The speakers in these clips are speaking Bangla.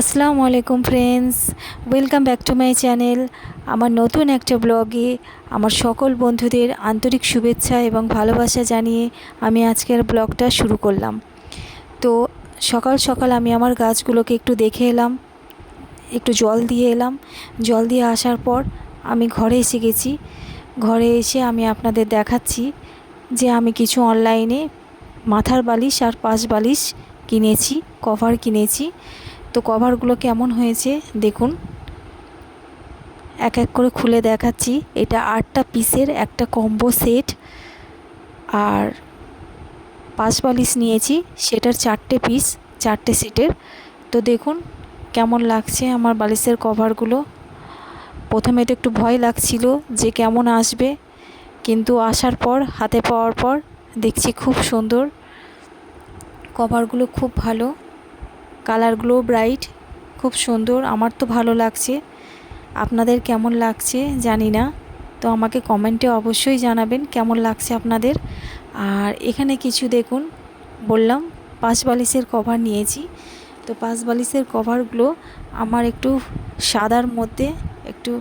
আসসালামু আলাইকুম friends, welcome back to my channel. আমার নতুন একটা ব্লগে আমার সকল বন্ধুদের আন্তরিক শুভেচ্ছা এবং ভালোবাসা জানিয়ে আমি আজকের ব্লগটা শুরু করলাম। তো সকাল সকাল আমি আমার গাছগুলোকে একটু দেখে এলাম, একটু জল দিয়ে এলাম। জল দিয়ে আসার পর আমি ঘরে এসে গেছি। ঘরে এসে আমি আপনাদের দেখাচ্ছি যে আমি কিছু অনলাইনে মাথার বালিশ আর পাশ বালিশ কিনেছি, কভার কিনেছি। তো কভারগুলো কেমন হয়েছে দেখুন, এক এক করে খুলে দেখাচ্ছি। এটা 8টা পিসের একটা কম্বো সেট, আর পাশ বালিশ নিয়েছি সেটার 4টে পিস, 4টে সেটের। তো দেখুন কেমন লাগছে আমার বালিশের কভারগুলো। প্রথমে তো একটু ভয় লাগছিল যে কেমন আসবে, কিন্তু আসার পর হাতে পাওয়ার পর দেখছি খুব সুন্দর। কভারগুলো খুব ভালো, কালারগুলো ব্রাইট, খুব সুন্দর। আমার তো ভালো লাগছে, আপনাদের কেমন লাগছে জানি না। তো আমাকে কমেন্টে অবশ্যই জানাবেন কেমন লাগছে আপনাদের। আর এখানে কিছু দেখুন, বললাম পাশ বালিশের কভার নিয়েছি। তো পাশ বালিশের কভারগুলো আমার একটু সাদার মধ্যে, একটু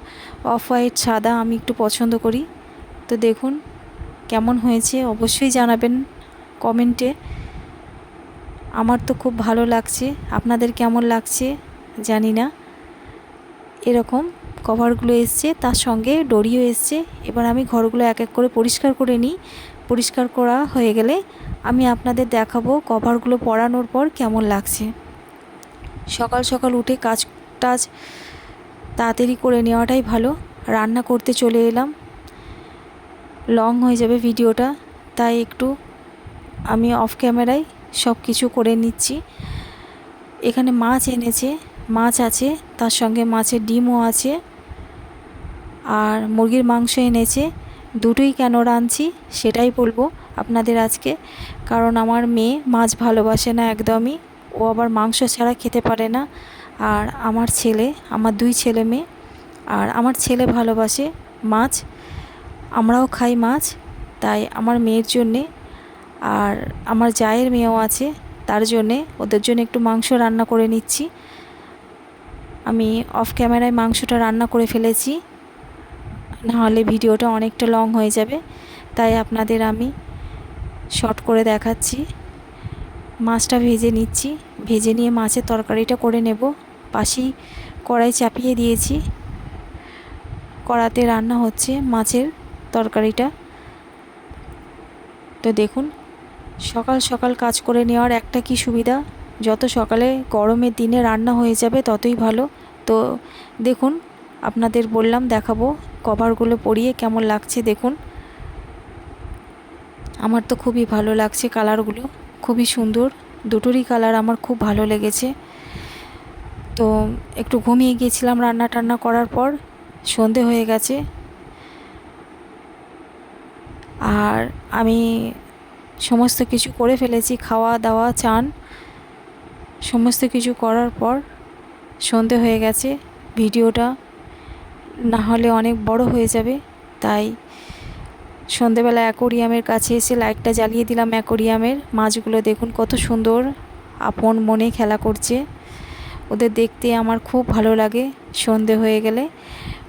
অফ হোয়াইট সাদা আমি একটু পছন্দ করি। তো দেখুন কেমন হয়েছে অবশ্যই জানাবেন কমেন্টে। আমার তো খুব ভালো লাগছে, আপনাদের কেমন লাগছে জানি না। এরকম কভারগুলো এসছে, তার সঙ্গে ডরিও এসছে। এবার আমি ঘরগুলো এক এক করে পরিষ্কার করে নিই। পরিষ্কার করা হয়ে গেলে আমি আপনাদের দেখাবো কভারগুলো পরানোর পর কেমন লাগছে। সকাল সকাল উঠে কাজ টাজ তাড়াতাড়ি করে নেওয়াটাই ভালো। রান্না করতে চলে এলাম, লং হয়ে যাবে ভিডিওটা, তাই একটু আমি অফ ক্যামেরায় সব কিছু করে নিচ্ছি। এখানে মাছ এনেছে, মাছ আছে, তার সঙ্গে মাছের ডিমও আছে, আর মুরগির মাংস এনেছে। দুটোই কেন রাঁধছি সেটাই বলবো আপনাদের আজকে, কারণ আমার মেয়ে মাছ ভালোবাসে না একদমই, ও আবার মাংস ছাড়া খেতে পারে না। আর আমার ছেলে, আমার 2 ছেলে মেয়ে, আর আমার ছেলে ভালোবাসে মাছ, আমরাও খাই মাছ। তাই আমার মেয়ের জন্যে আর আমার জায়ের মেয়েও আছে, তার জন্যে ওদের জন্য একটু মাংস রান্না করে নিচ্ছি। আমি অফ ক্যামেরায় মাংসটা রান্না করে ফেলেছি, নাহলে ভিডিওটা অনেকটা লং হয়ে যাবে, তাই আপনাদের আমি শর্ট করে দেখাচ্ছি। মাছটা ভেজে নিচ্ছি, ভেজে নিয়ে মাছের তরকারিটা করে নেব। পাশেই কড়াই চাপিয়ে দিয়েছি, কড়াতে রান্না হচ্ছে মাছের তরকারিটা। তো দেখুন সকাল সকাল কাজ করে নেওয়ার একটা কি সুবিধা, যত সকালে গরমের দিনে রান্না হয়ে যাবে ততই ভালো। তো দেখুন আপনাদের বললাম দেখাবো কভারগুলো পরিয়ে কেমন লাগছে দেখুন। আমার তো খুবই ভালো লাগছে, কালারগুলো খুবই সুন্দর, দুটোরই কালার আমার খুব ভালো লেগেছে। তো একটু ঘুমিয়ে গিয়েছিলাম রান্না টান্না করার পর, সন্ধে হয়ে গেছে। আর আমি সমস্ত কিছু করে ফেলেছি, খাওয়া দাওয়া চান সমস্ত কিছু করার পর সন্ধে হয়ে গেছে। ভিডিওটা না হলে অনেক বড় হয়ে যাবে, তাই সন্ধেবেলা অ্যাকোরিয়ামের কাছে এসে লাইটটা জ্বালিয়ে দিলাম অ্যাকোরিয়ামের। মাছগুলো দেখুন কত সুন্দর আপন মনে খেলা করছে, ওদের দেখতে আমার খুব ভালো লাগে। সন্ধে হয়ে গেলে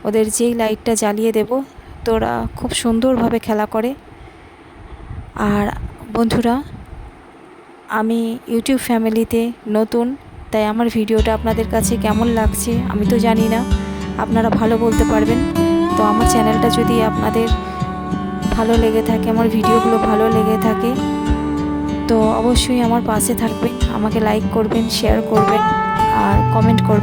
ওদের যেই লাইটটা জ্বালিয়ে দেব, তো ওরা খুব সুন্দরভাবে খেলা করে। আর বন্ধুরা, আমি ইউটিউব ফ্যামিলিতে নতুন, তাই আমার ভিডিওটা আপনাদের কাছে কেমন লাগছে আমি তো জানি না, আপনারা ভালো বলতে পারবেন। তো আমার চ্যানেলটা যদি আপনাদের ভালো লেগে থাকে, আমার ভিডিওগুলো ভালো লেগে থাকে, তো অবশ্যই আমার পাশে থাকবেন, আমাকে লাইক করবেন, শেয়ার করবেন আর কমেন্ট করবেন।